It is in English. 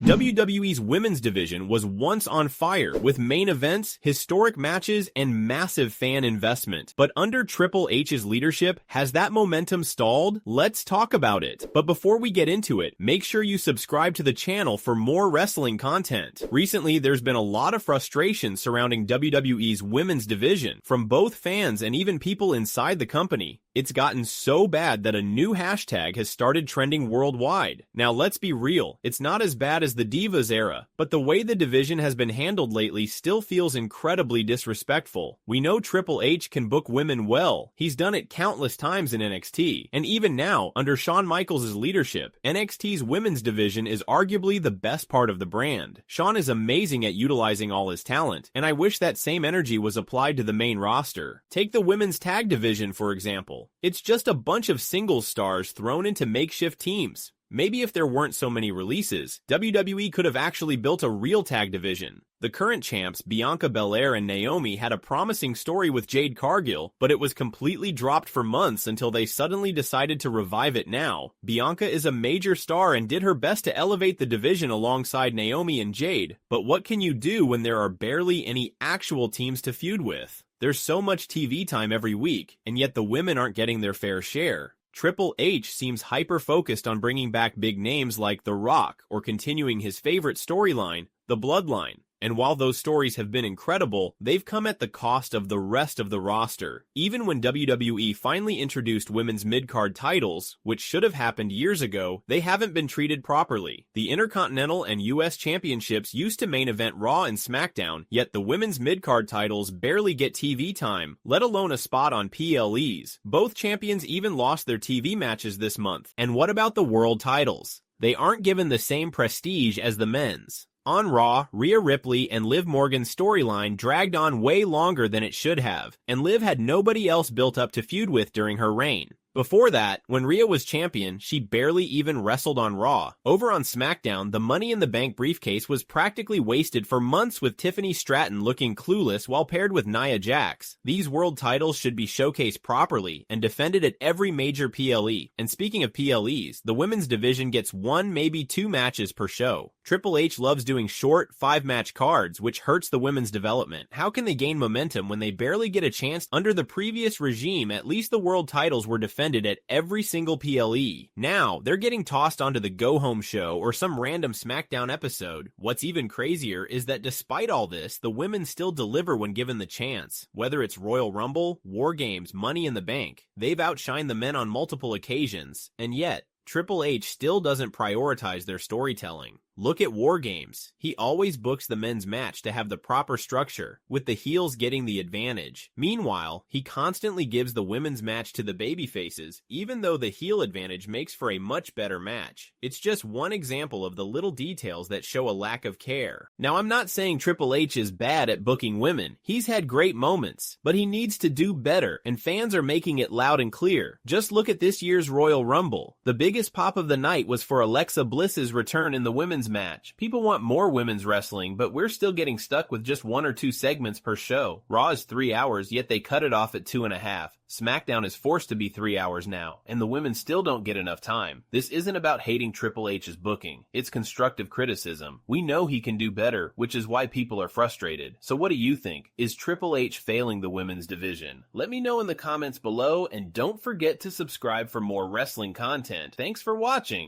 WWE's women's division was once on fire with main events, historic matches, and massive fan investment. But under Triple H's leadership, has that momentum stalled? Let's talk about it. But before we get into it, make sure you subscribe to the channel for more wrestling content. Recently, there's been a lot of frustration surrounding WWE's women's division from both fans and even people inside the company. It's gotten so bad that a new hashtag has started trending worldwide. Now let's be real, it's not as bad as the Divas era, but the way the division has been handled lately still feels incredibly disrespectful. We know Triple H can book women well. He's done it countless times in NXT, and even now, under Shawn Michaels' leadership, NXT's women's division is arguably the best part of the brand. Shawn is amazing at utilizing all his talent, and I wish that same energy was applied to the main roster. Take the women's tag division, for example. It's just a bunch of singles stars thrown into makeshift teams. Maybe if there weren't so many releases, WWE could have actually built a real tag division. The current champs, Bianca Belair and Naomi, had a promising story with Jade Cargill, but it was completely dropped for months until they suddenly decided to revive it now. Bianca is a major star and did her best to elevate the division alongside Naomi and Jade, but what can you do when there are barely any actual teams to feud with? There's so much TV time every week, and yet the women aren't getting their fair share. Triple H seems hyper-focused on bringing back big names like The Rock or continuing his favorite storyline, The Bloodline. And while those stories have been incredible, they've come at the cost of the rest of the roster. Even when WWE finally introduced women's mid-card titles, which should have happened years ago, they haven't been treated properly. The Intercontinental and US Championships used to main event Raw and SmackDown, yet the women's mid-card titles barely get TV time, let alone a spot on PLEs. Both champions even lost their TV matches this month. And what about the world titles? They aren't given the same prestige as the men's. On Raw, Rhea Ripley and Liv Morgan's storyline dragged on way longer than it should have, and Liv had nobody else built up to feud with during her reign. Before that, when Rhea was champion, she barely even wrestled on Raw. Over on SmackDown, the Money in the Bank briefcase was practically wasted for months with Tiffany Stratton looking clueless while paired with Nia Jax. These world titles should be showcased properly and defended at every major PLE. And speaking of PLEs, the women's division gets 1, maybe 2 matches per show. Triple H loves doing short, 5-match cards, which hurts the women's development. How can they gain momentum when they barely get a chance? Under the previous regime, at least the world titles were defended at every single PLE. Now, they're getting tossed onto the go-home show or some random SmackDown episode. What's even crazier is that despite all this, the women still deliver when given the chance. Whether it's Royal Rumble, War Games, Money in the Bank, they've outshined the men on multiple occasions, and yet, Triple H still doesn't prioritize their storytelling. Look at War Games. He always books the men's match to have the proper structure, with the heels getting the advantage. Meanwhile, he constantly gives the women's match to the babyfaces, even though the heel advantage makes for a much better match. It's just one example of the little details that show a lack of care. Now, I'm not saying Triple H is bad at booking women. He's had great moments, but he needs to do better, and fans are making it loud and clear. Just look at this year's Royal Rumble. The biggest pop of the night was for Alexa Bliss's return in the women's match. People want more women's wrestling, but we're still getting stuck with just 1 or 2 segments per show. Raw is 3 hours, yet they cut it off at 2.5. SmackDown is forced to be 3 hours now, and the women still don't get enough time. This isn't about hating Triple H's booking. It's constructive criticism. We know he can do better, which is why people are frustrated. So what do you think? Is Triple H failing the women's division? Let me know in the comments below, and don't forget to subscribe for more wrestling content. Thanks for watching.